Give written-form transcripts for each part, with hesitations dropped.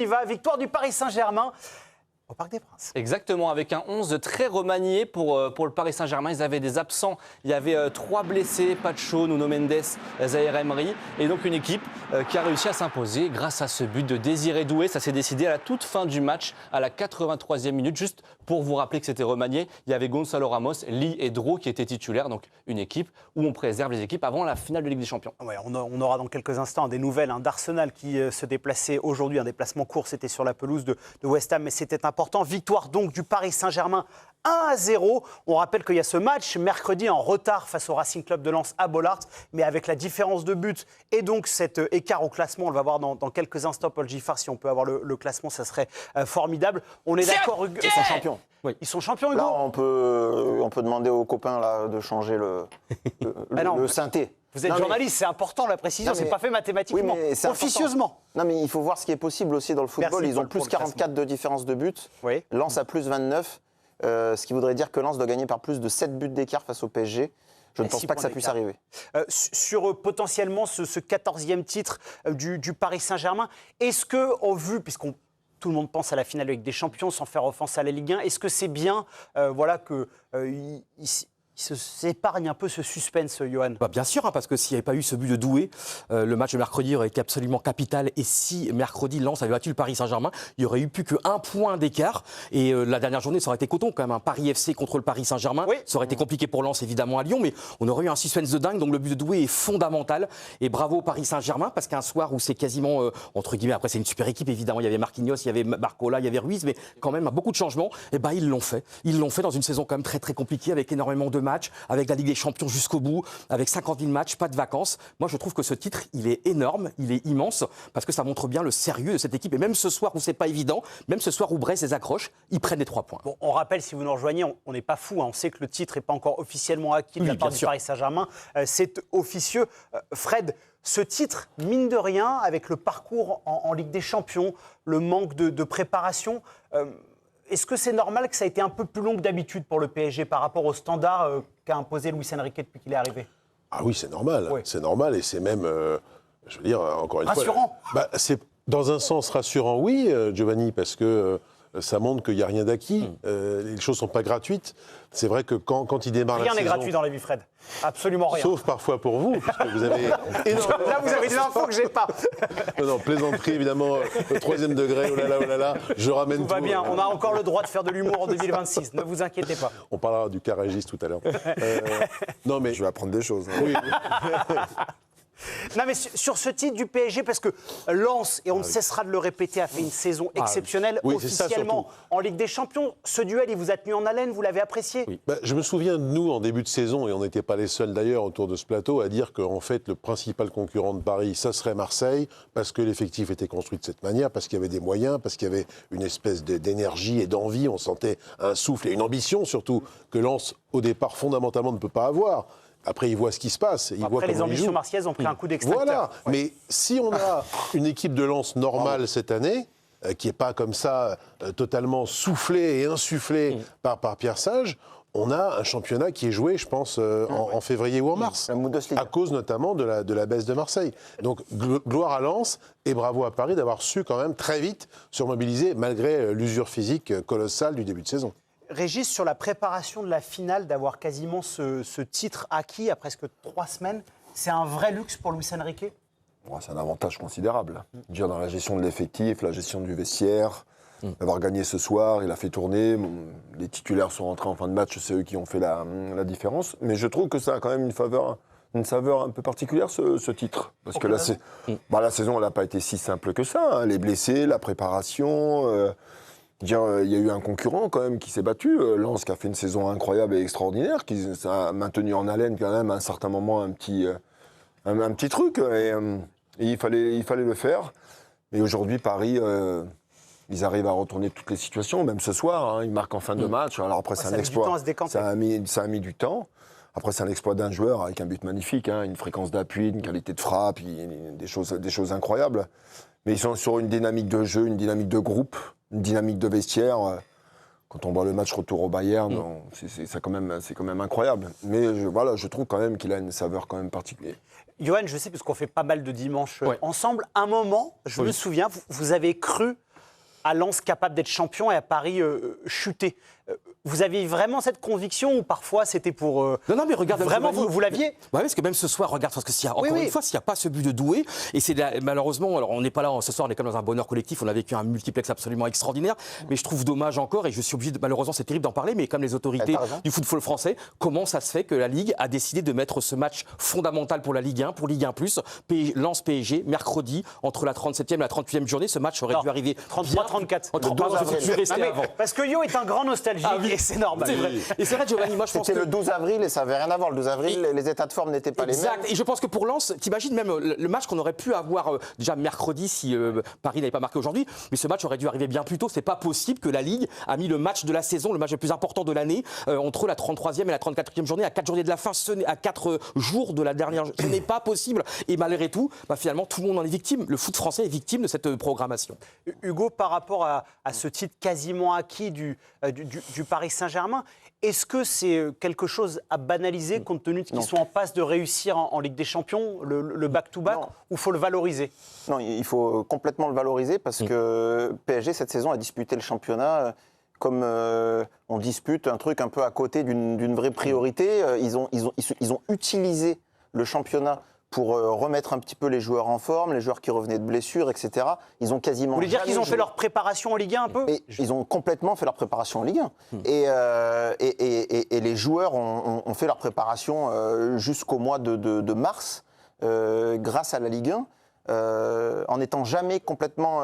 Il va, victoire du Paris Saint-Germain au Parc des Princes. Exactement, avec un 11 très remanié pour le Paris Saint-Germain. Ils avaient des absents, il y avait 3 blessés, Pacho, Nuno Mendes, Zaïre Emery. Et donc une équipe qui a réussi à s'imposer grâce à ce but de Désiré Doué. Ça s'est décidé à la toute fin du match, à la 83e minute. Juste pour vous rappeler que c'était remanié, il y avait Gonzalo Ramos, Lee et Dro qui étaient titulaires. Donc une équipe où on préserve les équipes avant la finale de Ligue des Champions. Ouais, on aura dans quelques instants des nouvelles d'Arsenal qui se déplaçait aujourd'hui. Un déplacement court, c'était sur la pelouse de West Ham, mais c'était important. Victoire donc du Paris Saint-Germain 1-0. On rappelle qu'il y a ce match mercredi en retard face au Racing Club de Lens à Bollaert, mais avec la différence de but et donc cet écart au classement, on le va voir dans quelques instants. Paul Giffard, si on peut avoir le classement, ça serait formidable. On est d'accord, Hugo. Ils sont champions. Oui. Ils sont champions, Hugo. Là, on peut demander aux copains là, de changer le synthé. Vous êtes journaliste, c'est important la précision, c'est pas fait mathématiquement, officieusement. Non, mais il faut voir ce qui est possible aussi dans le football. Ils ont plus 44 de différence de but. Oui. Lens a plus 29, ce qui voudrait dire que Lens doit gagner par plus de 7 buts d'écart face au PSG. Je ne pense pas que ça puisse arriver. Sur potentiellement ce 14e titre du Paris Saint-Germain, est-ce que, au vu, tout le monde pense à la finale de Ligue des Champions, sans faire offense à la Ligue 1, est-ce que c'est bien il s'épargne un peu ce suspense, Johan? Bien sûr, parce que s'il n'y avait pas eu ce but de Doué, le match de mercredi aurait été absolument capital. Et si mercredi, Lens avait battu le Paris Saint-Germain, il n'y aurait eu plus qu'un point d'écart. Et la dernière journée, ça aurait été coton quand même. Un Paris FC contre le Paris Saint-Germain. Oui. Ça aurait été compliqué pour Lens, évidemment, à Lyon. Mais on aurait eu un suspense de dingue. Donc le but de Doué est fondamental. Et bravo au Paris Saint-Germain, parce qu'un soir où c'est quasiment, entre guillemets, après c'est une super équipe, évidemment. Il y avait Marquinhos, il y avait Barcola, il y avait Ruiz. Mais quand même, beaucoup de changements. Et ils l'ont fait. Ils l'ont fait dans une saison quand même très, très compliquée, avec énormément de matchs, avec la Ligue des Champions jusqu'au bout, avec 50 000 matchs, pas de vacances. Moi, je trouve que ce titre, il est énorme, il est immense, parce que ça montre bien le sérieux de cette équipe. Et même ce soir où c'est pas évident, même ce soir où Brest les accroche, ils prennent les 3 points. Bon, on rappelle, si vous nous rejoignez, on n'est pas fou. On sait que le titre n'est pas encore officiellement acquis de la part du Paris Saint-Germain. C'est officieux. Fred, ce titre, mine de rien, avec le parcours en Ligue des Champions, le manque de préparation, est-ce que c'est normal que ça a été un peu plus long que d'habitude pour le PSG par rapport au standard qu'a imposé Luis Enrique depuis qu'il est arrivé? Ah oui, c'est normal. Oui. C'est normal et c'est même, je veux dire, encore une rassurant. fois... C'est dans un sens rassurant, oui, Giovanni, parce que ça montre qu'il n'y a rien d'acquis. Les choses ne sont pas gratuites. C'est vrai que quand il démarre la saison... Rien n'est gratuit dans la vie, Fred. Absolument rien. Sauf parfois pour vous, puisque vous avez... Là, vous avez des infos que je n'ai pas. Non, plaisanterie, évidemment, au 3e degré, oh là là, je ramène tout. Tout va bien, on a encore le droit de faire de l'humour en 2026, ne vous inquiétez pas. On parlera du cas Régis tout à l'heure. Non, mais je vais apprendre des choses. Hein. Oui. Non mais sur ce titre du PSG, parce que Lens, et on ne cessera de le répéter, a fait une saison exceptionnelle, officiellement en Ligue des Champions. Ce duel, il vous a tenu en haleine, vous l'avez apprécié? Oui. Je me souviens de nous, en début de saison, et on n'était pas les seuls d'ailleurs autour de ce plateau, à dire qu'en fait, le principal concurrent de Paris, ça serait Marseille, parce que l'effectif était construit de cette manière, parce qu'il y avait des moyens, parce qu'il y avait une espèce d'énergie et d'envie. On sentait un souffle et une ambition, surtout, que Lens, au départ, fondamentalement, ne peut pas avoir. Après, il voit ce qui se passe. Après, les ambitions marseillaises ont pris un coup d'extracteur. Voilà. Ouais. Mais si on a une équipe de Lens normale cette année, qui n'est pas comme ça totalement soufflée et insufflée par Pierre Sage, on a un championnat qui est joué, je pense, en février ou en mars, à cause notamment de la baisse de Marseille. Donc, gloire à Lens et bravo à Paris d'avoir su quand même très vite surmobiliser, malgré l'usure physique colossale du début de saison. Régis, sur la préparation de la finale, d'avoir quasiment ce titre acquis à presque 3 semaines, c'est un vrai luxe pour Luis Enrique? C'est un avantage considérable. Dire dans la gestion de l'effectif, la gestion du vestiaire, d'avoir gagné ce soir, il a fait tourner. Les titulaires sont rentrés en fin de match, c'est eux qui ont fait la différence. Mais je trouve que ça a quand même une saveur un peu particulière, ce titre. Parce que la saison, elle n'a pas été si simple que ça. Hein. Les blessés, la préparation... il y a eu un concurrent quand même qui s'est battu, Lens qui a fait une saison incroyable et extraordinaire, qui a maintenu en haleine quand même à un certain moment un petit truc, et il fallait le faire. Et aujourd'hui, Paris, ils arrivent à retourner toutes les situations, même ce soir, hein, ils marquent en fin de match. Alors après, c'est un exploit. Ça a mis du temps. Après, c'est un exploit d'un joueur avec un but magnifique, hein, une fréquence d'appui, une qualité de frappe, des choses incroyables. Mais ils sont sur une dynamique de jeu, une dynamique de groupe, une dynamique de vestiaire. Quand on voit le match retour au Bayern, c'est quand même incroyable. Mais je trouve quand même qu'il a une saveur quand même particulière. Johan, je sais, parce qu'on fait pas mal de dimanches ensemble, un moment, je me souviens, vous avez cru à Lens capable d'être champion et à Paris chuter. Vous aviez vraiment cette conviction ou parfois c'était pour... Non, mais regarde... Vraiment, vous l'aviez? Oui, parce que même ce soir, regarde, parce que encore une fois, s'il n'y a pas ce but de Doué, et c'est malheureusement, alors on n'est pas là ce soir, on est comme dans un bonheur collectif, on a vécu un multiplex absolument extraordinaire, mais je trouve dommage encore, et je suis obligé, malheureusement c'est terrible d'en parler, mais comme les autorités du football français, comment ça se fait que la Ligue a décidé de mettre ce match fondamental pour la Ligue 1, pour Ligue 1+, Lens PSG, mercredi, entre la 37e et la 38e journée, ce match aurait dû arriver... 33-34. Parce que Yo est un grand nostalgique. Et c'est normal. C'est vrai. Et c'est vrai, Giovanni, moi je pense que... C'était le 12 avril et ça n'avait rien à voir. Le 12 avril, les états de forme n'étaient pas les mêmes. Exact. Et je pense que pour Lens, t'imagines même le match qu'on aurait pu avoir déjà mercredi si Paris n'avait pas marqué aujourd'hui, mais ce match aurait dû arriver bien plus tôt. C'est pas possible que la Ligue a mis le match de la saison, le match le plus important de l'année, entre la 33e et la 34e journée, à 4 journées de la fin, à 4 jours de la dernière. Ce n'est pas possible. Et malgré tout, finalement, tout le monde en est victime. Le foot français est victime de cette programmation. Hugo, par rapport à ce titre quasiment acquis du Paris Saint-Germain, est-ce que c'est quelque chose à banaliser compte tenu de ce qu'ils sont en passe de réussir en Ligue des Champions, le back-to-back, ou il faut le valoriser? Non, il faut complètement le valoriser parce que PSG, cette saison, a disputé le championnat comme on dispute un truc un peu à côté d'une vraie priorité. Ils ont utilisé le championnat pour remettre un petit peu les joueurs en forme, les joueurs qui revenaient de blessures, etc. Ils ont quasiment... Vous voulez dire qu'ils ont fait leur préparation en Ligue 1 un peu? Ils ont complètement fait leur préparation en Ligue 1. Et les joueurs ont fait leur préparation jusqu'au mois de mars, grâce à la Ligue 1. En n'étant jamais complètement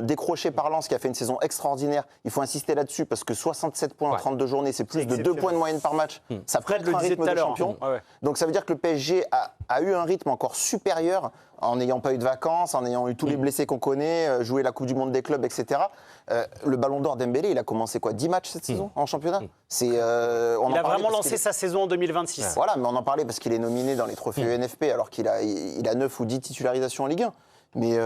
décroché par Lens, qui a fait une saison extraordinaire. Il faut insister là-dessus parce que 67 points en 32 journées, c'est plus de 2 points de moyenne par match. Ça prête le rythme de champion. Donc ça veut dire que le PSG a eu un rythme encore supérieur en n'ayant pas eu de vacances, en ayant eu tous les blessés qu'on connaît, joué la Coupe du Monde des clubs, etc. Le Ballon d'Or Dembélé, il a commencé 10 matchs cette saison en championnat. Il a vraiment lancé sa saison en 2026. Voilà, mais on en parlait parce qu'il est nominé dans les trophées UNFP alors qu'il a 9 ou 10 titularisations en Ligue 1. Mais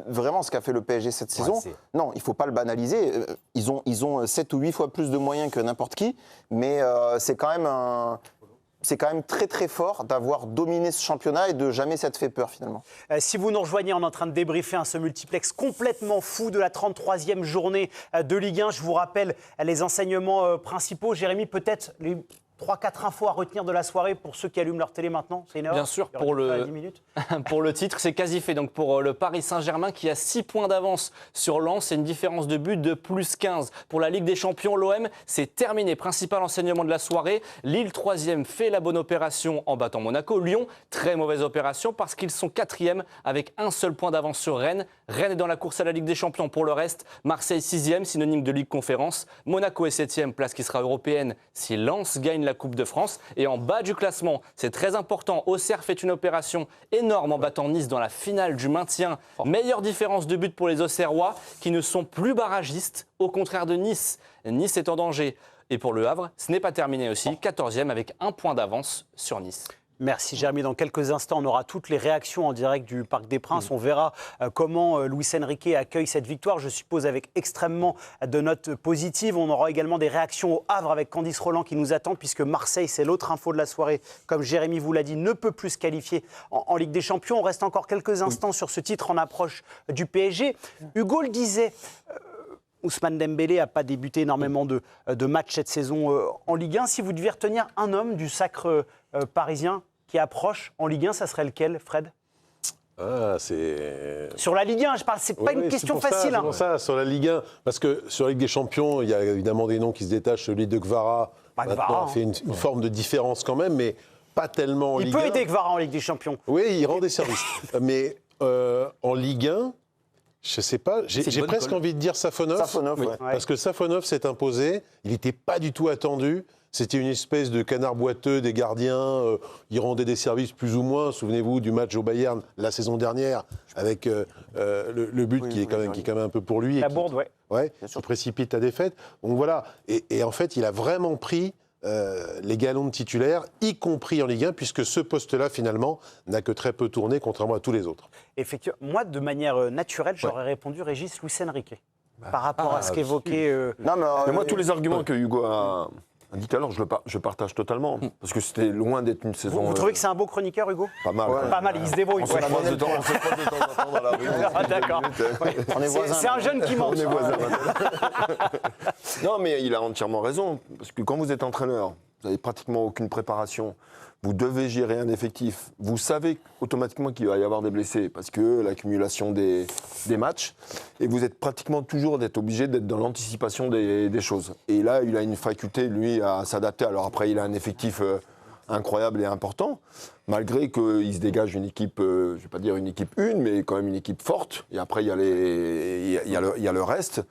vraiment, ce qu'a fait le PSG cette saison, non, il ne faut pas le banaliser. Ils ont 7 ou 8 fois plus de moyens que n'importe qui, mais c'est quand même très très fort d'avoir dominé ce championnat et de jamais s'être fait peur finalement. Si vous nous rejoignez, on est en train de débriefer ce multiplex complètement fou de la 33e journée de Ligue 1. Je vous rappelle les enseignements principaux. Jérémy, peut-être les 3-4 infos à retenir de la soirée pour ceux qui allument leur télé maintenant. C'est une heure. Bien sûr, pour le titre, c'est quasi fait. Donc pour le Paris Saint-Germain qui a 6 points d'avance sur Lens, c'est une différence de but de plus 15. Pour la Ligue des Champions, l'OM, c'est terminé. Principal enseignement de la soirée. Lille, 3e, fait la bonne opération en battant Monaco. Lyon, très mauvaise opération parce qu'ils sont 4e avec un seul point d'avance sur Rennes. Rennes est dans la course à la Ligue des Champions. Pour le reste, Marseille, 6e, synonyme de Ligue Conférence. Monaco est 7e, place qui sera européenne si Lens gagne la Coupe de France. Et en bas du classement, c'est très important, Auxerre fait une opération énorme en battant Nice dans la finale du maintien. Meilleure différence de but pour les Auxerrois qui ne sont plus barragistes, au contraire de Nice. Nice est en danger. Et pour le Havre, ce n'est pas terminé aussi, 14e avec un point d'avance sur Nice. Merci Jérémy. Dans quelques instants, on aura toutes les réactions en direct du Parc des Princes. On verra comment Luis Enrique accueille cette victoire, je suppose avec extrêmement de notes positives. On aura également des réactions au Havre avec Candice Roland qui nous attend, puisque Marseille, c'est l'autre info de la soirée, comme Jérémy vous l'a dit, ne peut plus se qualifier en Ligue des Champions. On reste encore quelques instants sur ce titre en approche du PSG. Hugo le disait... Ousmane Dembélé n'a pas débuté énormément de matchs cette saison en Ligue 1. Si vous deviez retenir un homme du sacre parisien qui approche en Ligue 1, ça serait lequel, Fred ? Sur la Ligue 1, je parle, c'est pas une question facile. C'est pour ça, sur la Ligue 1, parce que sur la Ligue des Champions, il y a évidemment des noms qui se détachent. Celui de Kvara, maintenant, fait une forme de différence quand même, mais pas tellement en Ligue 1. Il peut aider Kvara en Ligue des Champions. Oui, il rend des services. Mais en Ligue 1, je ne sais pas, j'ai presque envie de dire Safonov. Parce que Safonov s'est imposé, il n'était pas du tout attendu. C'était une espèce de canard boiteux des gardiens. Il rendait des services plus ou moins. Souvenez-vous du match au Bayern la saison dernière avec le but qui est quand même un peu pour lui. La bourde, qui précipite la défaite. Donc voilà. Et en fait, il a vraiment pris les galons de titulaire, y compris en Ligue 1, puisque ce poste-là, finalement, n'a que très peu tourné, contrairement à tous les autres. Effectivement. Moi, de manière naturelle, j'aurais répondu Régis Luis Enrique. Par rapport à ce qu'évoquait... Mais moi, tous les arguments que Hugo a dit tout à l'heure, je partage totalement. Parce que c'était loin d'être une saison. Vous trouvez que c'est un beau chroniqueur, Hugo? Pas mal. Ouais. Pas mal, il se débrouille. On se Ouais. croise de temps en temps dans la rue. Ah, d'accord. On est C'est voisins. c'est un jeune qui ment. On est voisins maintenant. Non, mais il a entièrement raison. Parce que quand vous êtes entraîneur, vous n'avez pratiquement aucune préparation. Vous devez gérer un effectif. Vous savez automatiquement qu'il va y avoir des blessés parce que l'accumulation des matchs. Et vous êtes pratiquement toujours obligé d'être dans l'anticipation des choses. Et là, il a une faculté, lui, à s'adapter. Alors après, il a un effectif incroyable et important, malgré qu'il se dégage une équipe, je ne vais pas dire une équipe une, mais quand même une équipe forte. Et après, il y a le reste.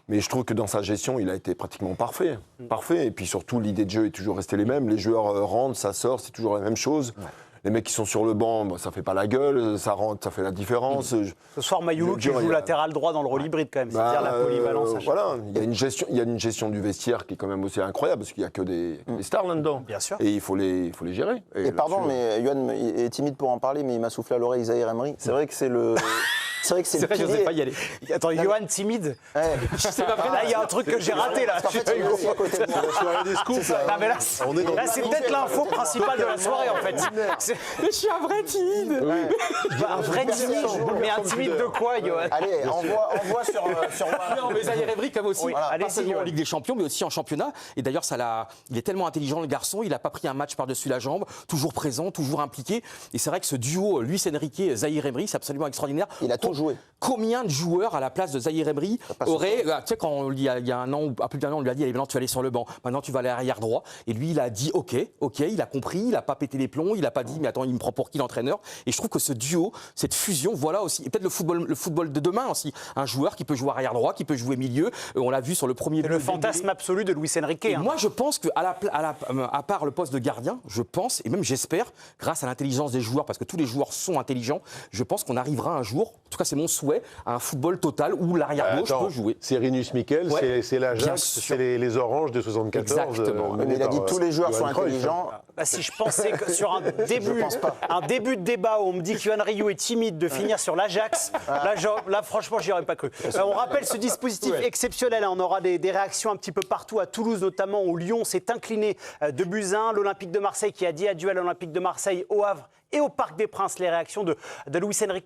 Mais je trouve que dans sa gestion, il a été pratiquement parfait. Parfait. Et puis surtout, l'idée de jeu est toujours restée les mêmes. Les joueurs rentrent, ça sort, c'est toujours la même chose. Ouais. Les mecs qui sont sur le banc, ça ne fait pas la gueule, ça rentre, ça fait la différence. Ce soir, Mayoulou qui joue latéral droit dans le rôle hybride quand même, c'est-à-dire la polyvalence. Voilà, il y a une gestion du vestiaire qui est quand même aussi incroyable, parce qu'il n'y a que des stars là-dedans. Bien sûr. Et il faut les gérer. Et pardon, mais Yoann est timide pour en parler, mais il m'a soufflé à l'oreille Zahir Emery. C'est vrai que c'est le... C'est vrai que c'est le vrai, je pilier. n'osais pas y aller. Attends, Yoann timide. Ouais. C'est pas vrai. Là, il y a un truc que j'ai raté là. Parce qu'en fait, il est assis à côté de moi. La soirée des scoops. Non, mais là, On est dans là, c'est peut-être l'info principale de la soirée en fait. C'est Mais je suis un vrai timide. un vrai timide. Mais un timide de quoi, Yoann? Allez, envoie sur Non, mais Zahir Emery, comme aussi, Voilà, pas allez-y, seulement en Yoann. Ligue des Champions, mais aussi en championnat. Et d'ailleurs, il est tellement intelligent, le garçon, il n'a pas pris un match par-dessus la jambe, toujours présent, toujours impliqué. Et c'est vrai que ce duo, Luis Enrique et Zahir Emery, c'est absolument extraordinaire. Il a tout joué. Combien de joueurs à la place de Zahir Emery auraient, tu sais, quand il y a un an ou plus d'un an, on lui a dit, allez, maintenant tu vas aller sur le banc, maintenant tu vas aller arrière droit. Et lui, il a dit, ok, il a compris, il n'a pas pété les plombs, il n'a pas dit, mais attends, il me prend pour qui l'entraîneur? Et je trouve que ce duo, cette fusion, voilà aussi, et peut-être le football de demain aussi, un joueur qui peut jouer arrière droit, qui peut jouer milieu. On l'a vu sur le premier C'est but. le fantasme absolu de Luis Enrique. Et hein. moi, je pense à part le poste de gardien, je pense, et même j'espère, grâce à l'intelligence des joueurs, parce que tous les joueurs sont intelligents, je pense qu'on arrivera un jour, en tout cas c'est mon souhait, à un football total où l'arrière-gauche peut jouer. C'est Rinus Michel, Ouais. c'est Bien l'Ajax, sûr. c'est les Oranges de 74. Exactement. Mais il a dit tous les joueurs sont intelligents. Bah, si je pensais que sur un début de débat où on me dit que Yoann Ryu est timide de finir sur l'Ajax, là franchement, j'y aurais pas cru. On rappelle ce dispositif exceptionnel. On aura des réactions un petit peu partout, à Toulouse notamment, où Lyon s'est incliné de buts 1. L'Olympique de Marseille qui a dit adieu à l'Olympique de Marseille au Havre et au Parc des Princes. Les réactions de Luis Enrique.